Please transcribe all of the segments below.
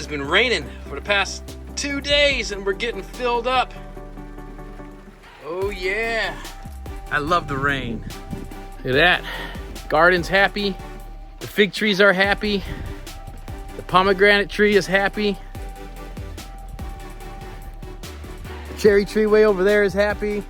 has been raining for the past 2 days and we're getting filled up. Oh yeah. I love the rain. Look at that. Garden's happy. The fig trees are happy. The pomegranate tree is happy. The cherry tree way over there is happy.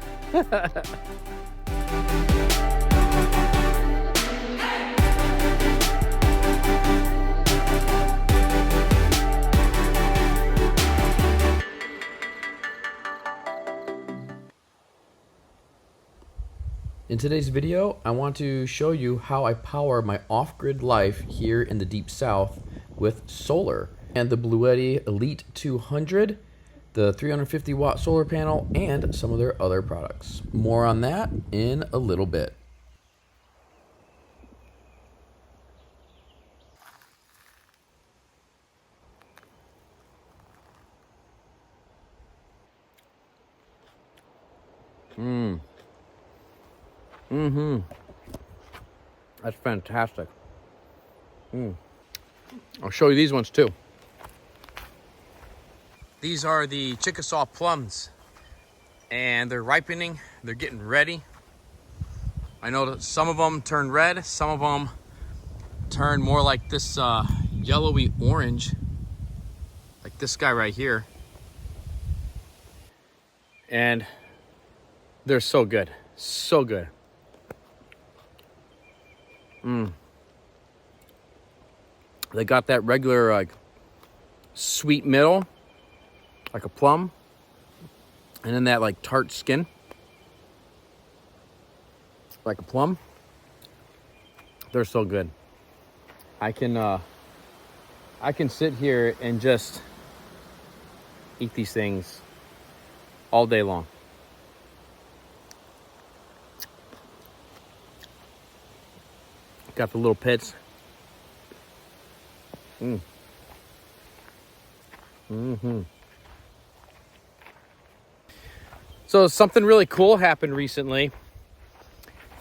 In today's video, I want to show you how I power my off-grid life here in the Deep South with solar and the Bluetti Elite 200, the 350 watt solar panel, and some of their other products. More on that in a little bit. That's fantastic. I'll show you these ones too. These are the Chickasaw plums, and they're ripening. They're getting ready. I know that some of them turn red, some of them turn more like this yellowy orange, like this guy right here. And they're so good, so good. They got that regular like sweet middle, like a plum, and then that like tart skin, like a plum. They're so good. I can sit here and just eat these things all day long. Got the little pits. So something really cool happened recently.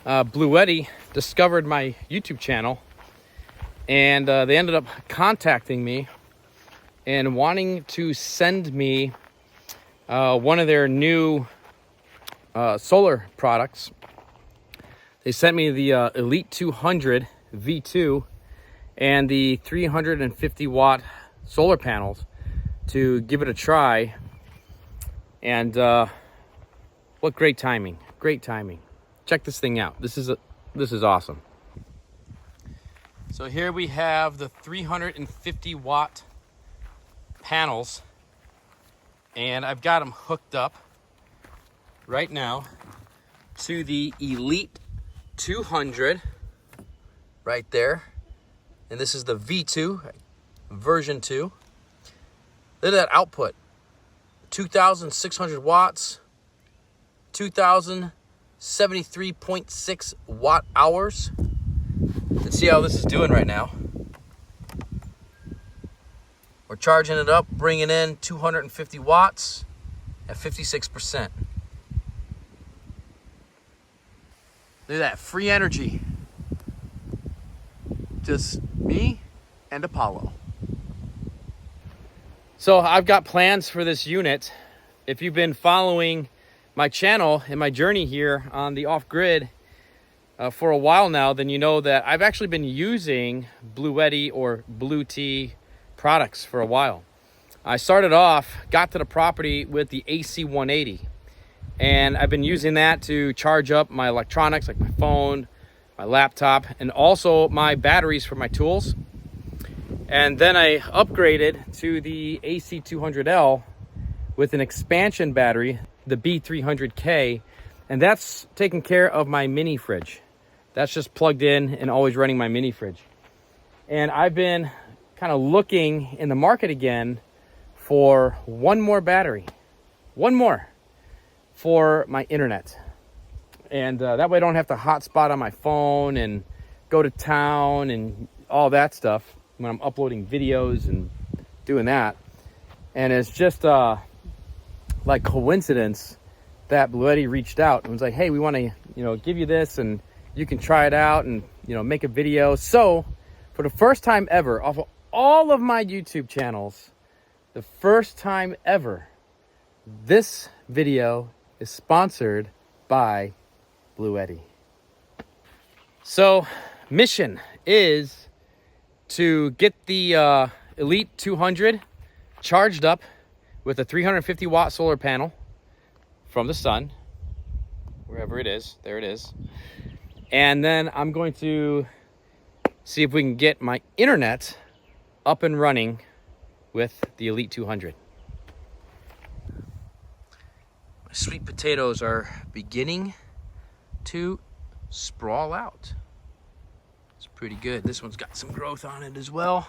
Bluetti discovered my YouTube channel, and they ended up contacting me and wanting to send me one of their new solar products. They sent me the Elite 200 V2 and the 350 watt solar panels to give it a try. And what great timing, great timing. Check this thing out. This is awesome. So here we have the 350 watt panels, and I've got them hooked up right now to the Elite 200 right there, and this is the V2 version 2. Look at that output, 2,600 watts, 2,073.6 watt hours. Let's see how this is doing right now. We're charging it up, bringing in 250 watts at 56%. Look at that, free energy. Just me and Apollo. So I've got plans for this unit. If you've been following my channel and my journey here on the off-grid for a while now, then you know that I've actually been using Bluetti or Bluetti products for a while. I started off, got to the property with the AC 180. And I've been using that to charge up my electronics, like my phone, my laptop, and also my batteries for my tools. And then I upgraded to the AC 200L with an expansion battery, the B300K, and that's taking care of my mini fridge. That's just plugged in and always running my mini fridge. And I've been kind of looking in the market again for one more battery, one more, for my internet. And that way I don't have to hotspot on my phone and go to town and all that stuff when I'm uploading videos and doing that. And it's just like coincidence that Bluetti reached out and was like, hey, we want to, give you this and you can try it out and, make a video. So for the first time ever, off of all of my YouTube channels, the first time ever, this video is sponsored by Bluetti. So, mission is to get the Elite 200 charged up with a 350 watt solar panel from the sun, wherever it is. There it is. And then I'm going to see if we can get my internet up and running with the Elite 200. My sweet potatoes are beginning to sprawl out. It's pretty good. This one's got some growth on it as well.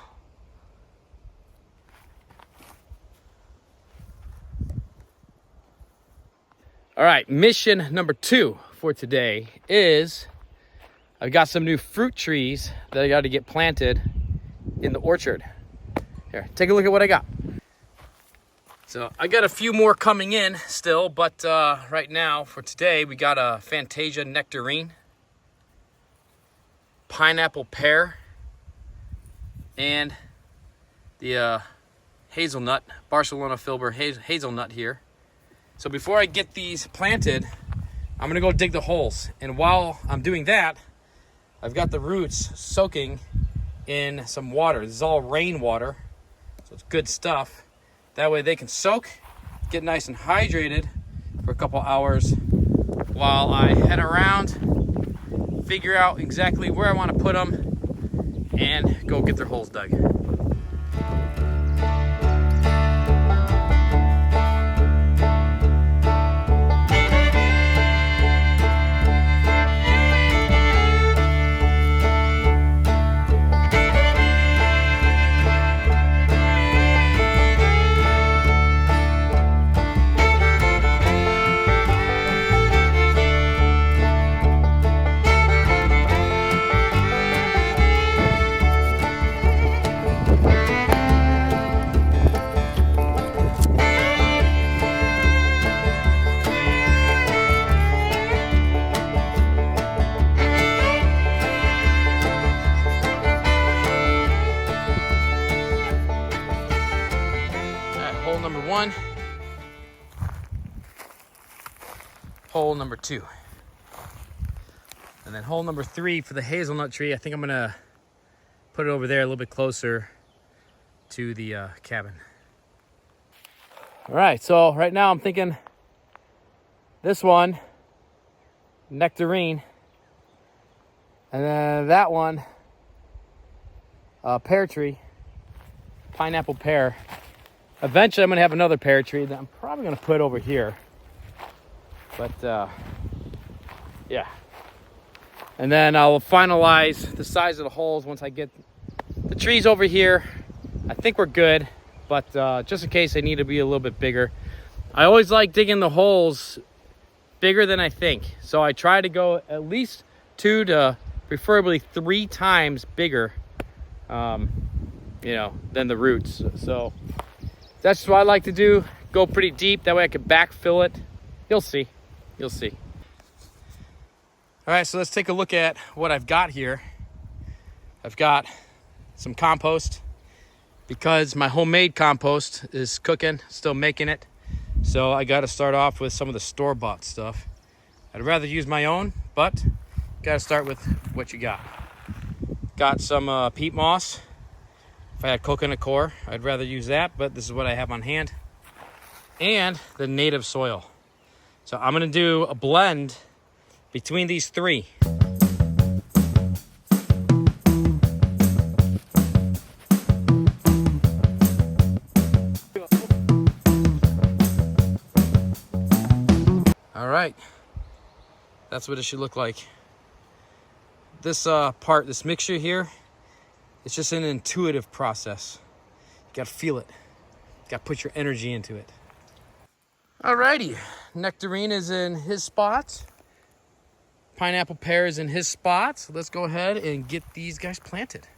All right, mission number 2 for today is I've got some new fruit trees that I got to get planted in the orchard. Here, take a look at what I got. So I got a few more coming in still, but right now for today we got a Fantasia nectarine, pineapple pear, and the hazelnut, Barcelona Filbert hazelnut here. So before I get these planted, I'm gonna go dig the holes. And while I'm doing that, I've got the roots soaking in some water. This is all rainwater, so it's good stuff. That way they can soak, get nice and hydrated for a couple hours while I head around, figure out exactly where I want to put them, and go get their holes dug. Number 1, hole number 2, and then hole number 3 for the hazelnut tree. I think I'm gonna put it over there a little bit closer to the cabin. All right, so right now I'm thinking this one, nectarine, and then that one, pear tree, pineapple pear. Eventually, I'm going to have another pear tree that I'm probably going to put over here. But, yeah. And then I'll finalize the size of the holes once I get the trees over here. I think we're good, but just in case they need to be a little bit bigger. I always like digging the holes bigger than I think. So I try to go at least 2 to preferably 3 times bigger, than the roots. So that's what I like to do. Go pretty deep. That way I can backfill it. You'll see. You'll see. All right, so let's take a look at what I've got here. I've got some compost because my homemade compost is cooking, still making it. So I got to start off with some of the store-bought stuff. I'd rather use my own, but got to start with what you got. Got some peat moss. If I had coconut coir, I'd rather use that, but this is what I have on hand. And the native soil. So I'm gonna do a blend between these 3. All right, that's what it should look like. This this mixture here, it's just an intuitive process. You gotta feel it. You gotta put your energy into it. Alrighty, nectarine is in his spot. Pineapple pear is in his spot. So let's go ahead and get these guys planted.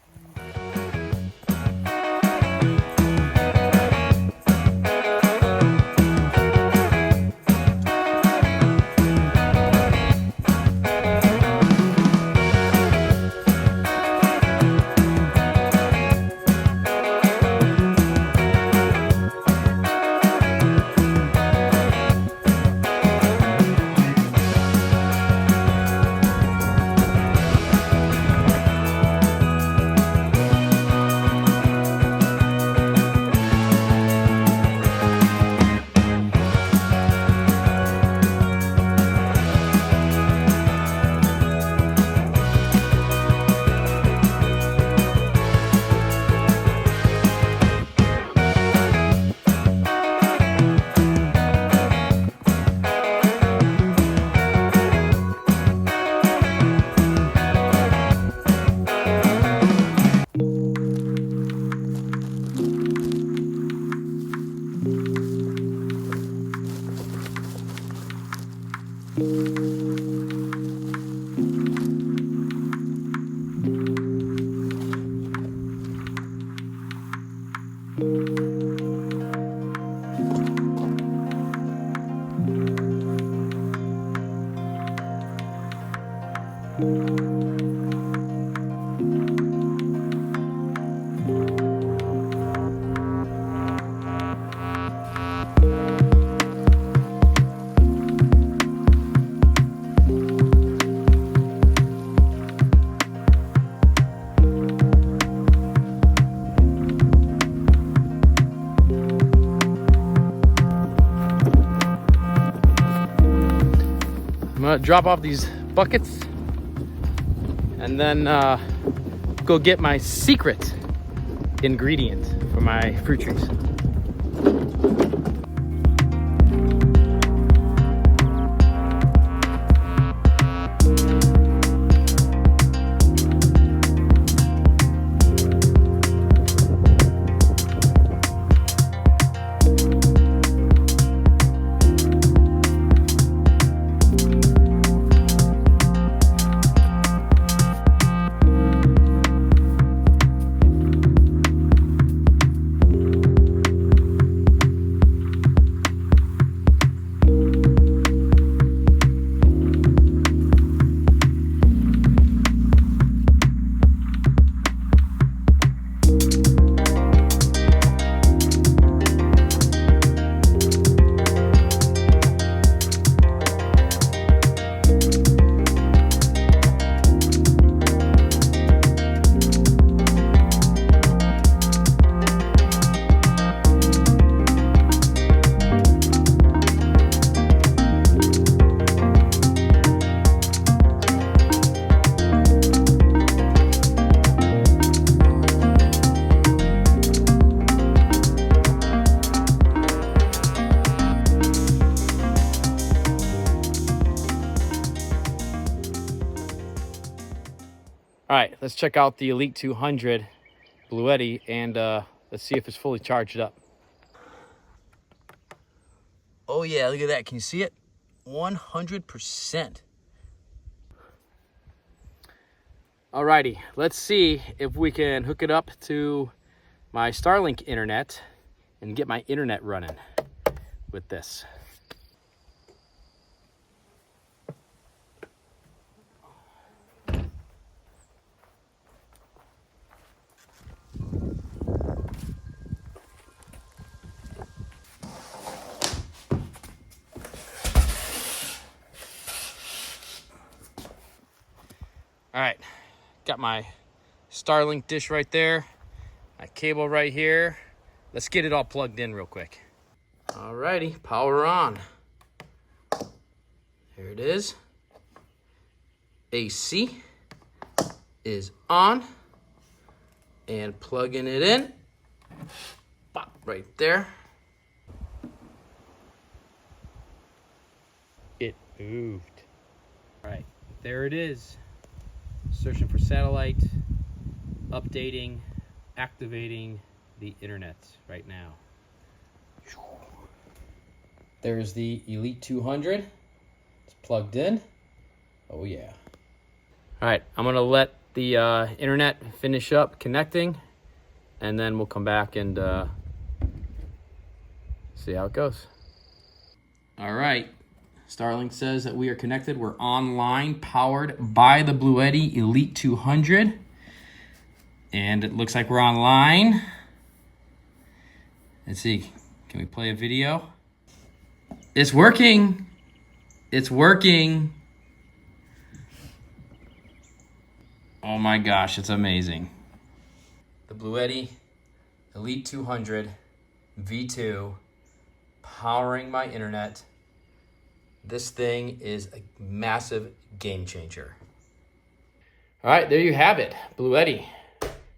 I'm gonna drop off these buckets and then go get my secret ingredient for my fruit trees. All right, let's check out the Elite 200 Bluetti and let's see if it's fully charged up. Oh yeah, look at that. Can you see it? 100%. Alrighty, let's see if we can hook it up to my Starlink internet and get my internet running with this. All right, got my Starlink dish right there, my cable right here. Let's get it all plugged in real quick. All righty, power on. Here it is. AC is on and plugging it in. Pop right there. It moved. All right, there it is. Searching for satellite, updating, activating the internet right now. There's the Elite 200. It's plugged in. Oh yeah. All right, I'm gonna let the internet finish up connecting, and then we'll come back and see how it goes. All right. Starlink says that we are connected. We're online, powered by the Bluetti Elite 200. And it looks like we're online. Let's see. Can we play a video? It's working. It's working. Oh my gosh, it's amazing. The Bluetti Elite 200 V2 powering my internet. This thing is a massive game changer. All right, there you have it, Bluetti.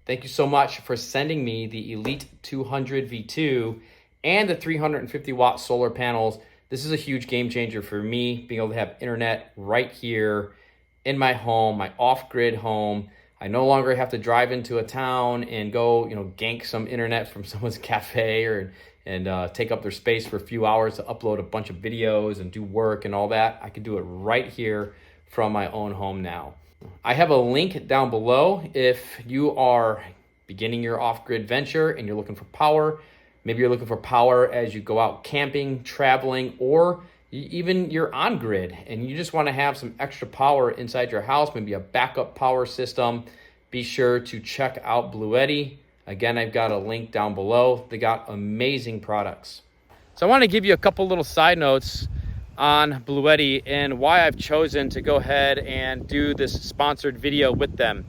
Thank you so much for sending me the Elite 200 V2 and the 350 watt solar panels. This is a huge game changer for me, being able to have internet right here in my home, my off-grid home. I no longer have to drive into a town and go, gank some internet from someone's cafe or and take up their space for a few hours to upload a bunch of videos and do work and all that. I can do it right here from my own home now. I have a link down below if you are beginning your off-grid venture and you're looking for power. Maybe you're looking for power as you go out camping, traveling, or even you're on grid and you just want to have some extra power inside your house, maybe a backup power system. Be sure to check out Bluetti. Again, I've got a link down below. They got amazing products. So I want to give you a couple little side notes on Bluetti and why I've chosen to go ahead and do this sponsored video with them.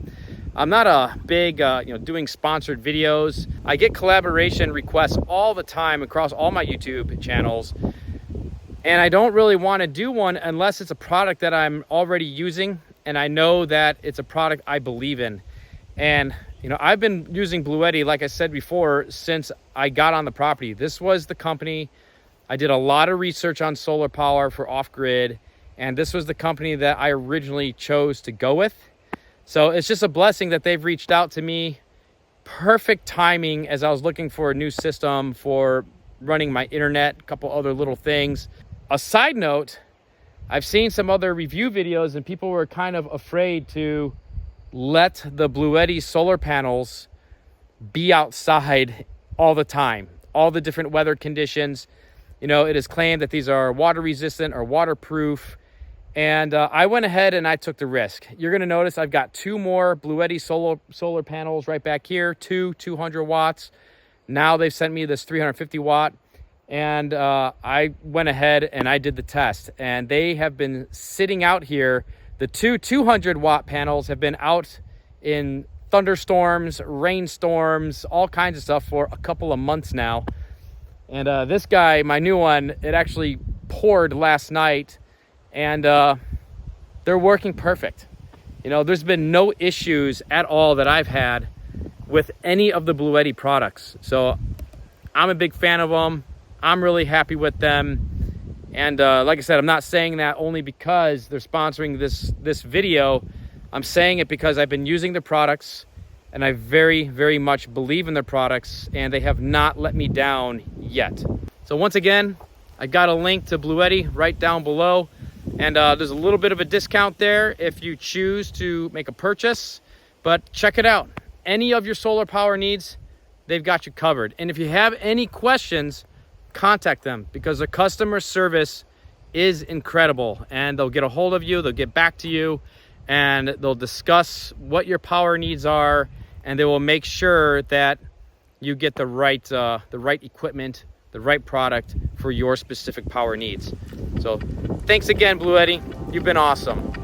I'm not a big, doing sponsored videos. I get collaboration requests all the time across all my YouTube channels. And I don't really want to do one unless it's a product that I'm already using and I know that it's a product I believe in. And I've been using Bluetti, like I said before, since I got on the property. This was the company. I did a lot of research on solar power for off-grid, and this was the company that I originally chose to go with. So it's just a blessing that they've reached out to me. Perfect timing as I was looking for a new system for running my internet, a couple other little things. A side note, I've seen some other review videos and people were kind of afraid to let the Bluetti solar panels be outside all the time, all the different weather conditions. It is claimed that these are water resistant or waterproof. And I went ahead and I took the risk. You're going to notice I've got two more Bluetti solar panels right back here, 200 watts. Now they've sent me this 350 watt. And I went ahead and I did the test. And they have been sitting out here. The two 200 watt panels have been out in thunderstorms, rainstorms, all kinds of stuff for a couple of months now. And this guy, my new one, it actually poured last night and they're working perfect. There's been no issues at all that I've had with any of the Bluetti products. So I'm a big fan of them. I'm really happy with them. And like I said, I'm not saying that only because they're sponsoring this video. I'm saying it because I've been using the products and I very, very much believe in their products and they have not let me down yet. So once again, I got a link to Bluetti right down below. And there's a little bit of a discount there if you choose to make a purchase. But check it out. Any of your solar power needs, they've got you covered. And if you have any questions, contact them because the customer service is incredible and they'll get a hold of you, they'll get back to you, and they'll discuss what your power needs are, and they will make sure that you get the right equipment, the right product for your specific power needs. So thanks again, Bluetti. You've been awesome.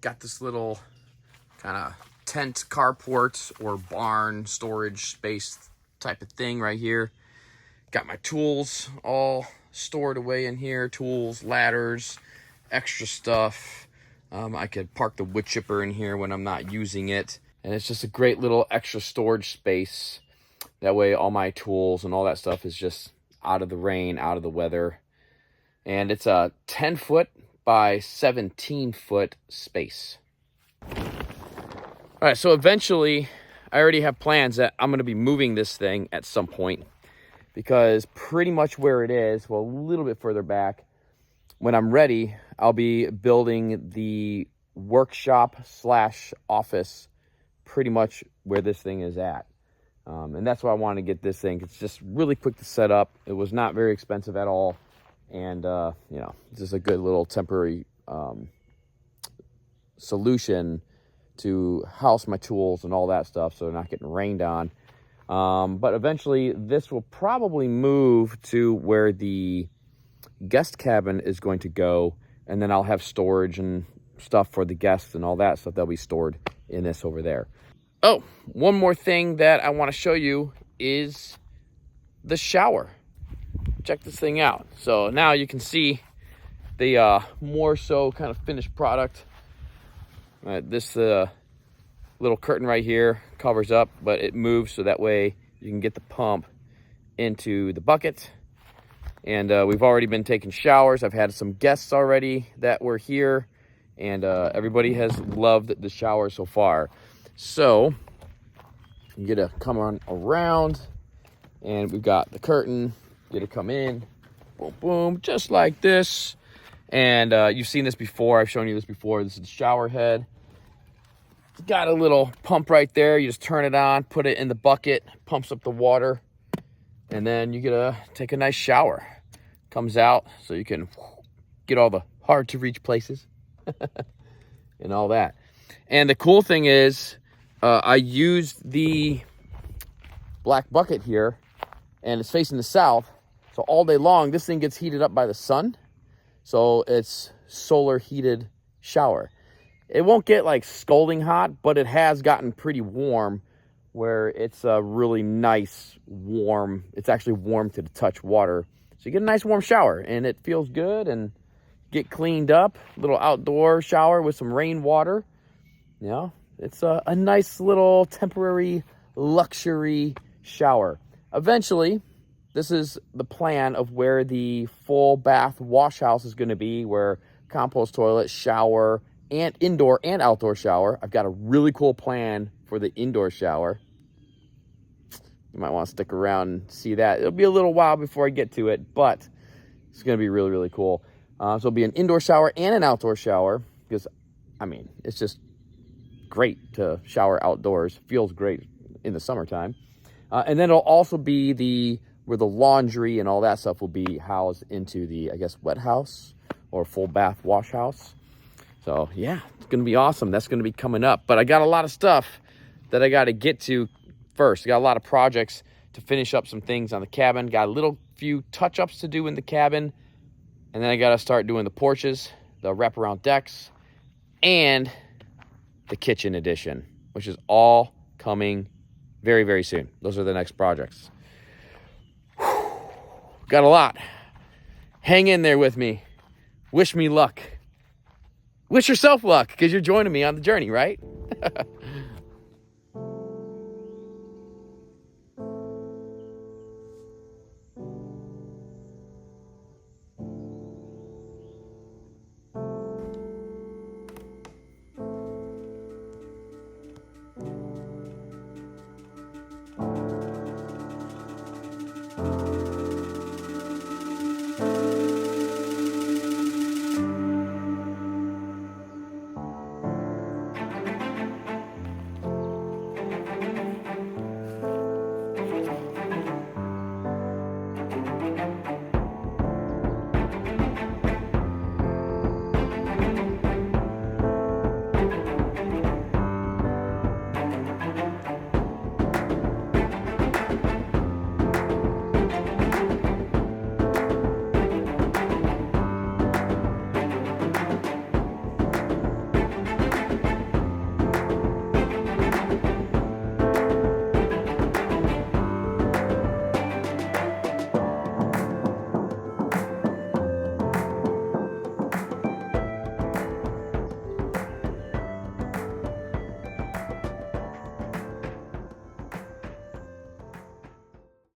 got this little kind of tent carport or barn storage space type of thing right here. Got my tools all stored away in here. Tools, ladders, extra stuff. I could park the wood chipper in here when I'm not using it. And it's just a great little extra storage space. That way all my tools and all that stuff is just out of the rain, out of the weather. And it's a 10-foot by 17-foot space. All right, so eventually I already have plans that I'm going to be moving this thing at some point, because pretty much where it is, well, a little bit further back, when I'm ready, I'll be building the workshop / office pretty much where this thing is at. And that's why I want to get this thing. It's just really quick to set up. It was not very expensive at all. And, you know, it's just a good little temporary solution to house my tools and all that stuff, so they're not getting rained on. But eventually this will probably move to where the guest cabin is going to go, and then I'll have storage and stuff for the guests and all that stuff that'll be stored in this over there. Oh, one more thing that I want to show you is the shower. Check this thing out. So now you can see the more so kind of finished product. This little curtain right here covers up, but it moves so that way you can get the pump into the bucket. And we've already been taking showers. I've had some guests already that were here, and everybody has loved the shower so far. So you get to come on around, and we've got the curtain. You get to come in, boom, boom, just like this. And you've seen this before. I've shown you this before. This is the shower head. It's got a little pump right there. You just turn it on, put it in the bucket, pumps up the water, and then you get to take a nice shower. Comes out so you can get all the hard to reach places and all that. And the cool thing is, I used the black bucket here, and it's facing the south. So all day long, this thing gets heated up by the sun. So it's solar heated shower. It won't get like scalding hot, but it has gotten pretty warm, where it's a really nice warm. It's actually warm to the touch water. So you get a nice warm shower, and it feels good and get cleaned up. Little outdoor shower with some rainwater. You know, it's a nice little temporary luxury shower. Eventually, this is the plan of where the full bath wash house is going to be, where compost toilet, shower, and indoor and outdoor shower. I've got a really cool plan for the indoor shower. You might want to stick around and see that. It'll be a little while before I get to it, but it's going to be really, really cool. So it'll be an indoor shower and an outdoor shower, because, I mean, it's just great to shower outdoors. Feels great in the summertime. And then it'll also be where the laundry and all that stuff will be housed into the, I guess, wet house or full bath wash house. So, yeah, it's going to be awesome. That's going to be coming up. But I got a lot of stuff that I got to get to first. I got a lot of projects to finish up some things on the cabin. Got a little few touch-ups to do in the cabin. And then I got to start doing the porches, the wraparound decks, and the kitchen addition, which is all coming very, very soon. Those are the next projects. Whew. Got a lot. Hang in there with me. Wish me luck. Wish yourself luck, because you're joining me on the journey, right?